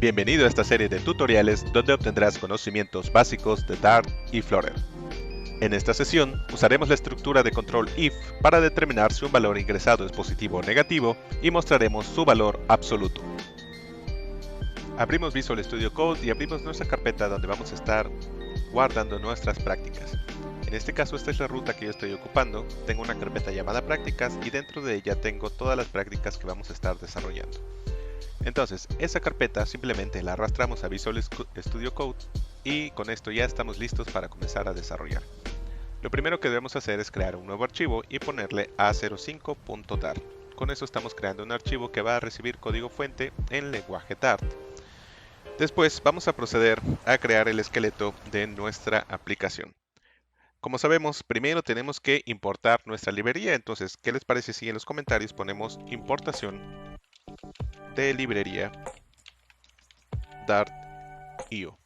Bienvenido a esta serie de tutoriales donde obtendrás conocimientos básicos de Dart y Flutter. En esta sesión usaremos la estructura de control if para determinar si un valor ingresado es positivo o negativo y mostraremos su valor absoluto. Abrimos Visual Studio Code y abrimos nuestra carpeta donde vamos a estar guardando nuestras prácticas. En este caso esta es la ruta que yo estoy ocupando. Tengo una carpeta llamada prácticas y dentro de ella tengo todas las prácticas que vamos a estar desarrollando. Entonces, esa carpeta simplemente la arrastramos a Visual Studio Code y con esto ya estamos listos para comenzar a desarrollar. Lo primero que debemos hacer es crear un nuevo archivo y ponerle a05.dart. Con eso estamos creando un archivo que va a recibir código fuente en lenguaje Dart. Después vamos a proceder a crear el esqueleto de nuestra aplicación. Como sabemos, primero tenemos que importar nuestra librería, entonces, ¿qué les parece si en los comentarios ponemos importación de librería Dart.io,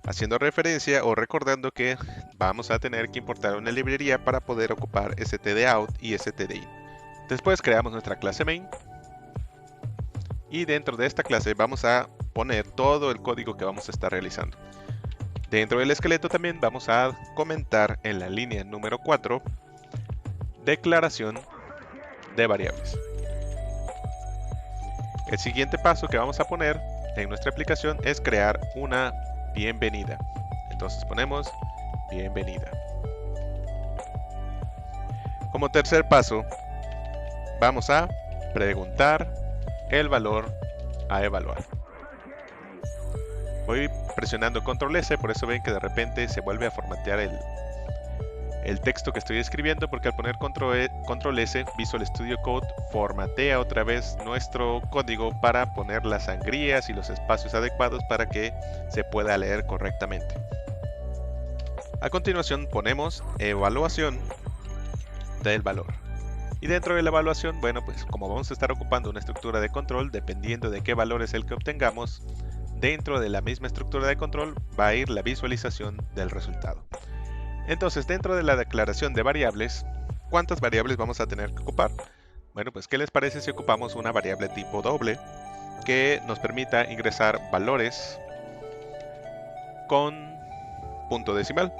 haciendo referencia o recordando que vamos a tener que importar una librería para poder ocupar stdout y stdin. Después creamos nuestra clase main y dentro de esta clase vamos a poner todo el código que vamos a estar realizando. Dentro del esqueleto también vamos a comentar en la línea número 4 declaración de variables. El siguiente paso que vamos a poner en nuestra aplicación es crear una bienvenida. Entonces ponemos bienvenida. Como tercer paso, vamos a preguntar el valor a evaluar. Voy presionando Control S, por eso ven que de repente se vuelve a formatear el texto que estoy escribiendo, porque al poner Control S, Visual Studio Code formatea otra vez nuestro código para poner las sangrías y los espacios adecuados para que se pueda leer correctamente. A continuación ponemos evaluación del valor. Y dentro de la evaluación, bueno, pues como vamos a estar ocupando una estructura de control, dependiendo de qué valor es el que obtengamos, dentro de la misma estructura de control va a ir la visualización del resultado. Entonces, dentro de la declaración de variables, ¿cuántas variables vamos a tener que ocupar? Bueno, pues ¿qué les parece si ocupamos una variable tipo doble que nos permita ingresar valores con punto decimal?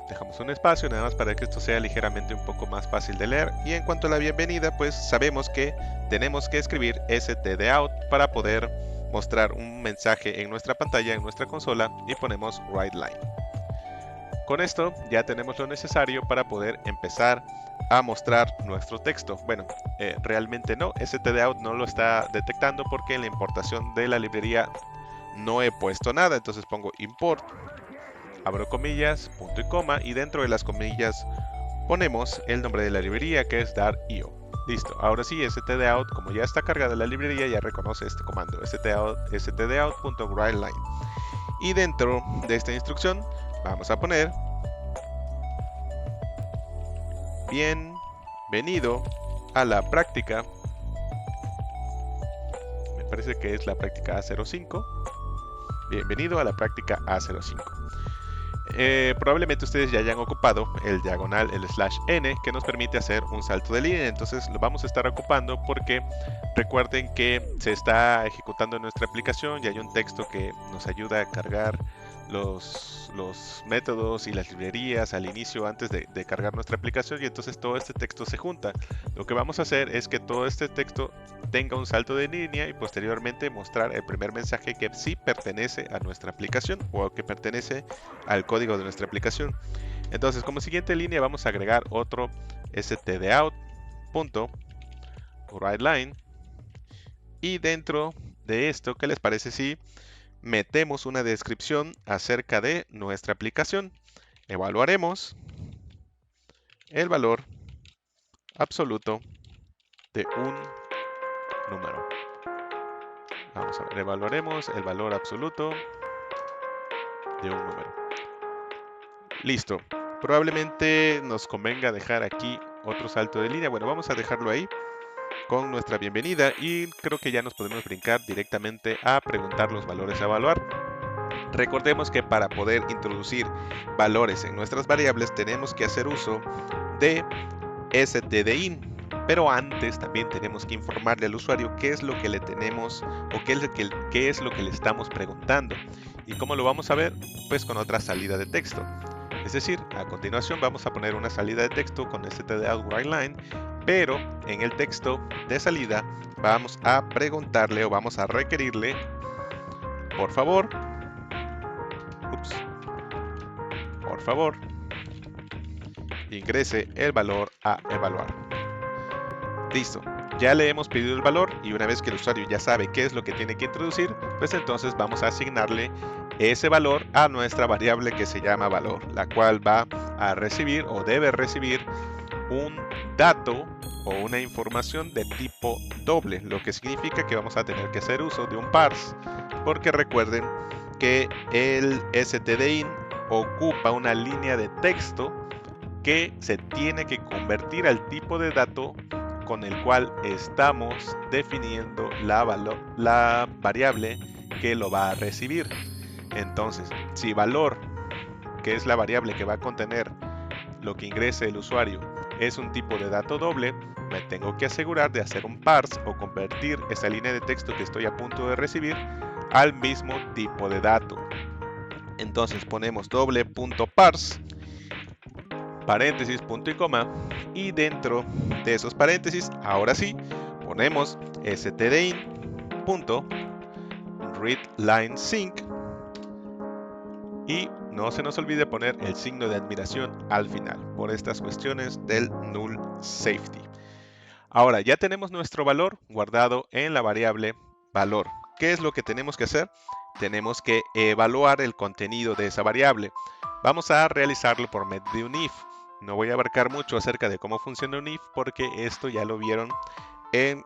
Dejamos un espacio nada más para que esto sea ligeramente un poco más fácil de leer. Y en cuanto a la bienvenida, pues sabemos que tenemos que escribir stdout para poder mostrar un mensaje en nuestra pantalla, en nuestra consola, y ponemos writeLine. Con esto ya tenemos lo necesario para poder empezar a mostrar nuestro texto. Bueno, realmente no, stdout no lo está detectando porque en la importación de la librería no he puesto nada. Entonces pongo import, abro comillas, punto y coma, y dentro de las comillas ponemos el nombre de la librería, que es Dart.io. Listo, ahora sí, stdout, como ya está cargada la librería, ya reconoce este comando, stdout.writeLine. Y dentro de esta instrucción vamos a poner bienvenido a la práctica, me parece que es la práctica A05, bienvenido a la práctica A05. Probablemente ustedes ya hayan ocupado el diagonal, el /n, que nos permite hacer un salto de línea. Entonces lo vamos a estar ocupando porque recuerden que se está ejecutando nuestra aplicación y hay un texto que nos ayuda a cargar los métodos y las librerías al inicio antes de cargar nuestra aplicación, y entonces todo este texto se junta. Lo que vamos a hacer es que todo este texto tenga un salto de línea y posteriormente mostrar el primer mensaje que sí pertenece a nuestra aplicación o que pertenece al código de nuestra aplicación. Entonces, como siguiente línea vamos a agregar otro stdout.writeLine, y dentro de esto, ¿qué les parece si metemos una descripción acerca de nuestra aplicación? Evaluaremos el valor absoluto de un número. Vamos a ver, evaluaremos el valor absoluto de un número. Listo. Probablemente nos convenga dejar aquí otro salto de línea. Bueno, vamos a dejarlo ahí con nuestra bienvenida y creo que ya nos podemos brincar directamente a preguntar los valores a evaluar. Recordemos que para poder introducir valores en nuestras variables tenemos que hacer uso de stdin. Pero antes también tenemos que informarle al usuario qué es lo que le tenemos o qué es lo que le estamos preguntando. ¿Y cómo lo vamos a ver? Pues con otra salida de texto. Es decir, a continuación vamos a poner una salida de texto con stdout_writeLine, pero en el texto de salida vamos a preguntarle o vamos a requerirle, por favor, ingrese el valor a evaluar. Listo, ya le hemos pedido el valor y una vez que el usuario ya sabe qué es lo que tiene que introducir, pues entonces vamos a asignarle ese valor a nuestra variable que se llama valor, la cual va a recibir o debe recibir un dato o una información de tipo doble, lo que significa que vamos a tener que hacer uso de un parse, porque recuerden que el stdin ocupa una línea de texto que se tiene que convertir al tipo de dato con el cual estamos definiendo la variable que lo va a recibir. Entonces, si valor, que es la variable que va a contener lo que ingrese el usuario, es un tipo de dato doble, me tengo que asegurar de hacer un parse o convertir esa línea de texto que estoy a punto de recibir al mismo tipo de dato. Entonces ponemos doble.parse, paréntesis, punto y coma, y dentro de esos paréntesis, ahora sí, ponemos stdin.readLineSync y no se nos olvide poner el signo de admiración al final por estas cuestiones del null safety. Ahora ya tenemos nuestro valor guardado en la variable valor. ¿Qué es lo que tenemos que hacer? Tenemos que evaluar el contenido de esa variable. Vamos a realizarlo por medio de un if. No voy a abarcar mucho acerca de cómo funciona un if porque esto ya lo vieron en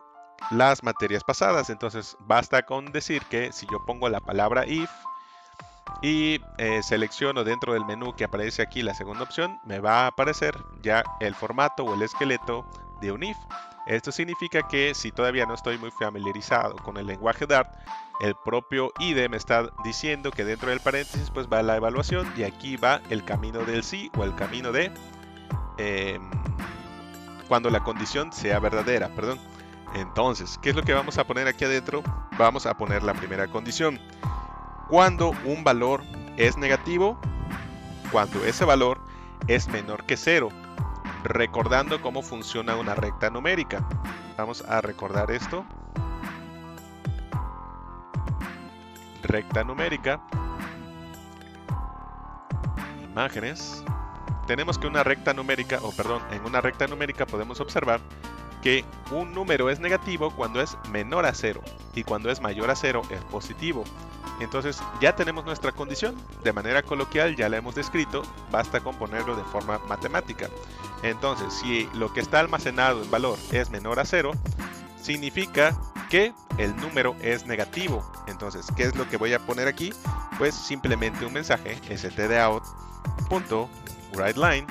las materias pasadas. Entonces basta con decir que si yo pongo la palabra if y selecciono dentro del menú que aparece aquí la segunda opción, me va a aparecer ya el formato o el esqueleto de un if. Esto significa que si todavía no estoy muy familiarizado con el lenguaje Dart, el propio IDE me está diciendo que dentro del paréntesis pues va la evaluación y aquí va el camino del sí o el camino de cuando la condición sea verdadera, perdón. Entonces, ¿qué es lo que vamos a poner aquí adentro? Vamos a poner la primera condición. Cuando un valor es negativo, cuando ese valor es menor que 0, recordando cómo funciona una recta numérica. Vamos a recordar esto. Recta numérica. Imágenes. Tenemos que en una recta numérica podemos observar que un número es negativo cuando es menor a 0 y cuando es mayor a 0 es positivo. Entonces ya tenemos nuestra condición, de manera coloquial ya la hemos descrito, basta con ponerlo de forma matemática. Entonces si lo que está almacenado en valor es menor a 0, significa que el número es negativo. Entonces, ¿qué es lo que voy a poner aquí? Pues simplemente un mensaje stdout.writeLine,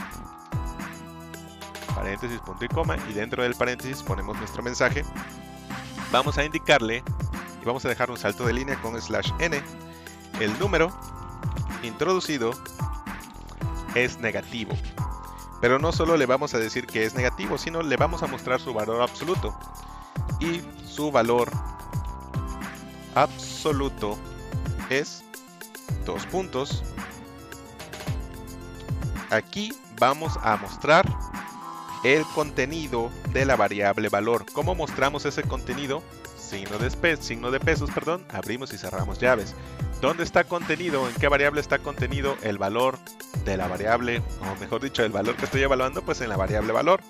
paréntesis, punto y coma, y dentro del paréntesis ponemos nuestro mensaje. Vamos a indicarle y vamos a dejar un salto de línea con /n. El número introducido es negativo. Pero no solo le vamos a decir que es negativo, sino le vamos a mostrar su valor absoluto. Y su valor absoluto es 2 puntos. Aquí vamos a mostrar el contenido de la variable valor. ¿Cómo mostramos ese contenido? Signo de pesos, abrimos y cerramos llaves. ¿Dónde está contenido? ¿En qué variable está contenido el valor de la variable? O mejor dicho, el valor que estoy evaluando, pues en la variable valor.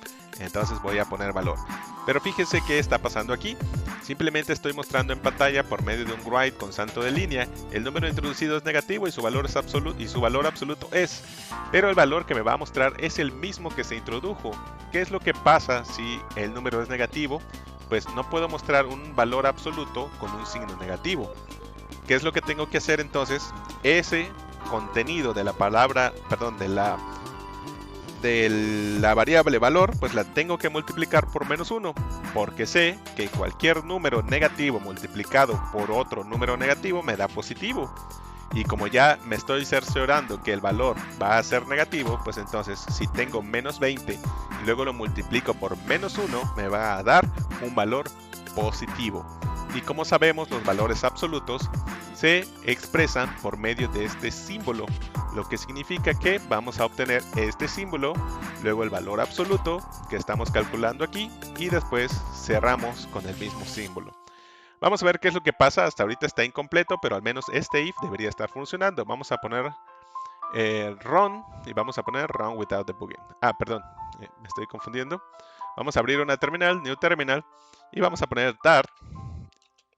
Entonces voy a poner valor. Pero fíjense qué está pasando aquí. Simplemente estoy mostrando en pantalla por medio de un write con salto de línea. El número introducido es negativo y su valor es absoluto, y su valor absoluto es. Pero el valor que me va a mostrar es el mismo que se introdujo. ¿Qué es lo que pasa si el número es negativo? Pues no puedo mostrar un valor absoluto con un signo negativo. ¿Qué es lo que tengo que hacer entonces? Ese contenido de la palabra, de la variable valor, pues la tengo que multiplicar por -1, porque sé que cualquier número negativo multiplicado por otro número negativo me da positivo. Y como ya me estoy cerciorando que el valor va a ser negativo, pues entonces si tengo menos 20 y luego lo multiplico por menos 1, me va a dar un valor positivo. Y como sabemos, los valores absolutos se expresan por medio de este símbolo, lo que significa que vamos a obtener este símbolo, luego el valor absoluto que estamos calculando aquí y después cerramos con el mismo símbolo. Vamos a ver qué es lo que pasa. Hasta ahorita está incompleto, pero al menos este if debería estar funcionando. Vamos a poner run y vamos a poner run without debugging. Perdón, me estoy confundiendo. Vamos a abrir una terminal, new terminal, y vamos a poner Dart,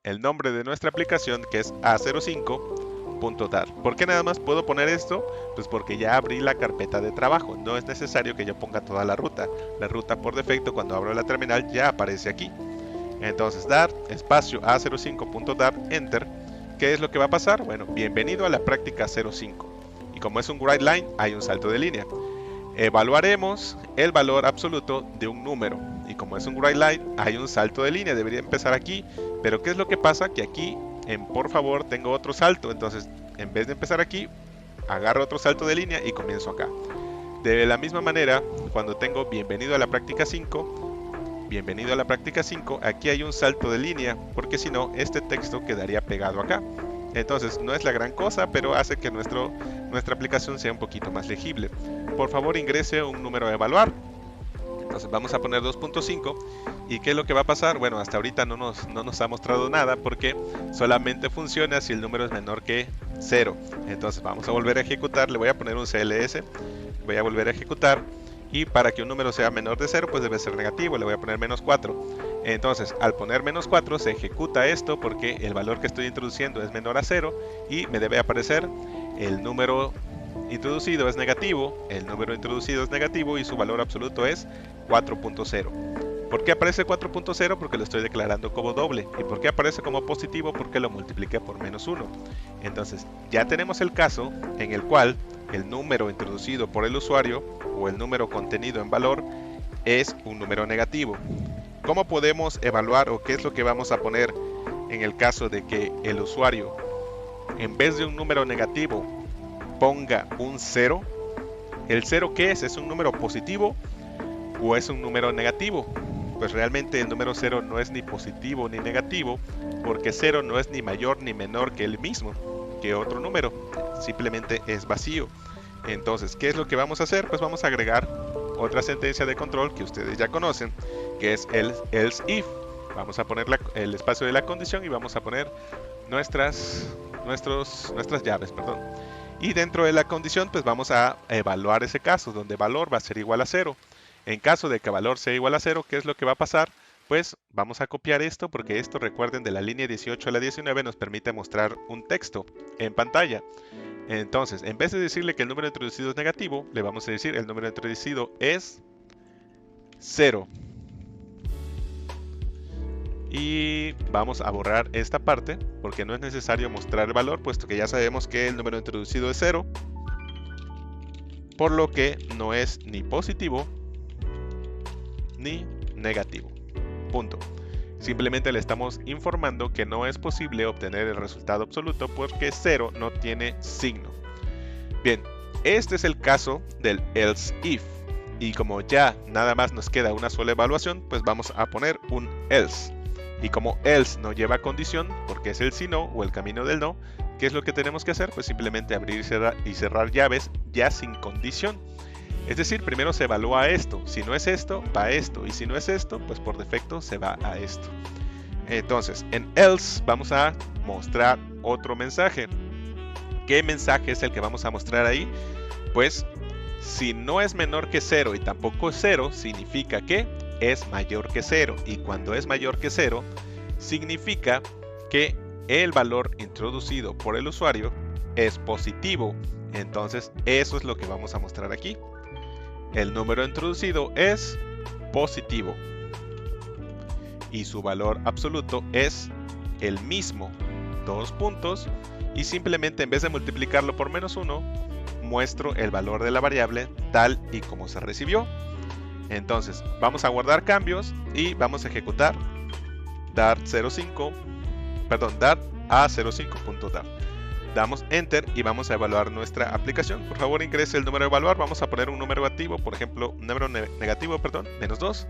el nombre de nuestra aplicación, que es a05.dart. ¿Por qué nada más puedo poner esto? Pues porque ya abrí la carpeta de trabajo. No es necesario que yo ponga toda la ruta. La ruta por defecto cuando abro la terminal ya aparece aquí. Entonces Dart, espacio a05.dart, enter. ¿Qué es lo que va a pasar? Bueno, bienvenido a la práctica 05. Y como es un writeLine, hay un salto de línea. Evaluaremos el valor absoluto de un número. Y como es un writeLine, hay un salto de línea. Debería empezar aquí. Pero ¿qué es lo que pasa? Que aquí, en por favor, tengo otro salto. Entonces, en vez de empezar aquí, agarro otro salto de línea y comienzo acá. De la misma manera, cuando tengo bienvenido a la práctica 5, bienvenido a la práctica 5, aquí hay un salto de línea, porque si no, este texto quedaría pegado acá. Entonces, no es la gran cosa, pero hace que nuestra aplicación sea un poquito más legible. Por favor, ingrese un número a evaluar. Entonces, vamos a poner 2.5. ¿Y qué es lo que va a pasar? Bueno, hasta ahorita no nos ha mostrado nada, porque solamente funciona si el número es menor que 0. Entonces, vamos a volver a ejecutar. Le voy a poner un CLS. Voy a volver a ejecutar. Y para que un número sea menor de 0, pues debe ser negativo. Le voy a poner menos 4. Entonces, al poner menos 4, se ejecuta esto porque el valor que estoy introduciendo es menor a 0. Y me debe aparecer el número introducido es negativo. El número introducido es negativo y su valor absoluto es 4.0. ¿Por qué aparece 4.0? Porque lo estoy declarando como doble. ¿Y por qué aparece como positivo? Porque lo multipliqué por menos 1. Entonces, ya tenemos el caso en el cual el número introducido por el usuario o el número contenido en valor es un número negativo. ¿Cómo podemos evaluar o qué es lo que vamos a poner en el caso de que el usuario, en vez de un número negativo, ponga un 0? ¿El 0 qué es? ¿Es un número positivo o es un número negativo? Pues realmente el número 0 no es ni positivo ni negativo, porque 0 no es ni mayor ni menor que el mismo, que otro número, simplemente es vacío. Entonces, ¿qué es lo que vamos a hacer? Pues vamos a agregar otra sentencia de control que ustedes ya conocen, que es el else if. Vamos a poner el espacio de la condición y vamos a poner nuestras llaves, y dentro de la condición pues vamos a evaluar ese caso donde valor va a ser igual a 0. En caso de que valor sea igual a 0, ¿qué es lo que va a pasar? Pues vamos a copiar esto, porque esto, recuerden, de la línea 18 a la 19 nos permite mostrar un texto en pantalla. Entonces, en vez de decirle que el número introducido es negativo, le vamos a decir el número introducido es 0. Y vamos a borrar esta parte, porque no es necesario mostrar el valor, puesto que ya sabemos que el número introducido es 0. Por lo que no es ni positivo ni negativo. Punto. Simplemente le estamos informando que no es posible obtener el resultado absoluto porque 0 no tiene signo. Bien, este es el caso del else if. Y como ya nada más nos queda una sola evaluación, pues vamos a poner un else. Y como else no lleva condición, porque es el si no o el camino del no, ¿qué es lo que tenemos que hacer? Pues simplemente abrir y cerrar llaves ya sin condición. Es decir, primero se evalúa esto. Si no es esto, va a esto. Y si no es esto, pues por defecto se va a esto. Entonces, en else vamos a mostrar otro mensaje. ¿Qué mensaje es el que vamos a mostrar ahí? Pues, si no es menor que 0 y tampoco es 0, significa que es mayor que 0. Y cuando es mayor que 0, significa que el valor introducido por el usuario es positivo. Entonces, eso es lo que vamos a mostrar aquí. El número introducido es positivo y su valor absoluto es el mismo, 2 puntos, y simplemente en vez de multiplicarlo por menos 1, muestro el valor de la variable tal y como se recibió. Entonces vamos a guardar cambios y vamos a ejecutar dart a05.dart. Damos Enter y vamos a evaluar nuestra aplicación. Por favor, ingrese el número a evaluar. Vamos a poner un número negativo, por ejemplo, un número negativo, perdón, -2.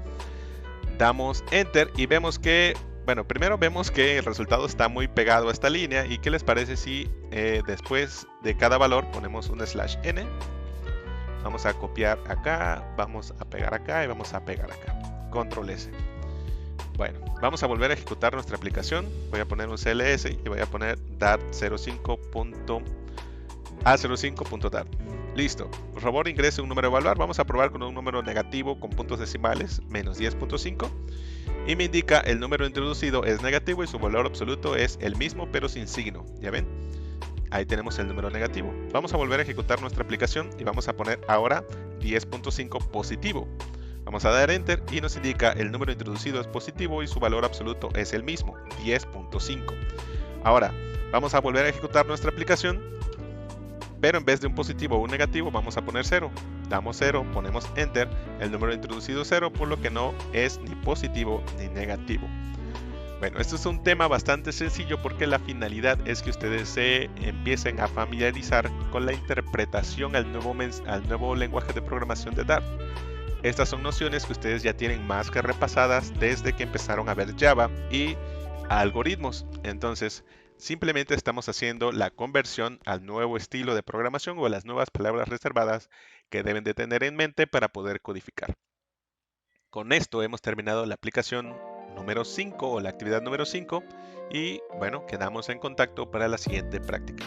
Damos Enter y vemos que, bueno, primero vemos que el resultado está muy pegado a esta línea. ¿Y qué les parece si después de cada valor ponemos un /n? Vamos a copiar acá, vamos a pegar acá y vamos a pegar acá. Control S. Bueno, vamos a volver a ejecutar nuestra aplicación. Voy a poner un CLS y voy a poner dart05.a05.dart. Listo. Por favor, ingrese un número a evaluar. Vamos a probar con un número negativo con puntos decimales, -10.5. Y me indica el número introducido es negativo y su valor absoluto es el mismo, pero sin signo. ¿Ya ven? Ahí tenemos el número negativo. Vamos a volver a ejecutar nuestra aplicación y vamos a poner ahora 10.5 positivo. Vamos a dar Enter y nos indica el número introducido es positivo y su valor absoluto es el mismo, 10.5. Ahora, vamos a volver a ejecutar nuestra aplicación, pero en vez de un positivo o un negativo vamos a poner 0. Damos 0, ponemos Enter, el número introducido es 0, por lo que no es ni positivo ni negativo. Bueno, esto es un tema bastante sencillo porque la finalidad es que ustedes se empiecen a familiarizar con la interpretación al nuevo lenguaje de programación de Dart. Estas son nociones que ustedes ya tienen más que repasadas desde que empezaron a ver Java y algoritmos. Entonces, simplemente estamos haciendo la conversión al nuevo estilo de programación o a las nuevas palabras reservadas que deben de tener en mente para poder codificar. Con esto hemos terminado la aplicación número 5 o la actividad número 5 y bueno, quedamos en contacto para la siguiente práctica.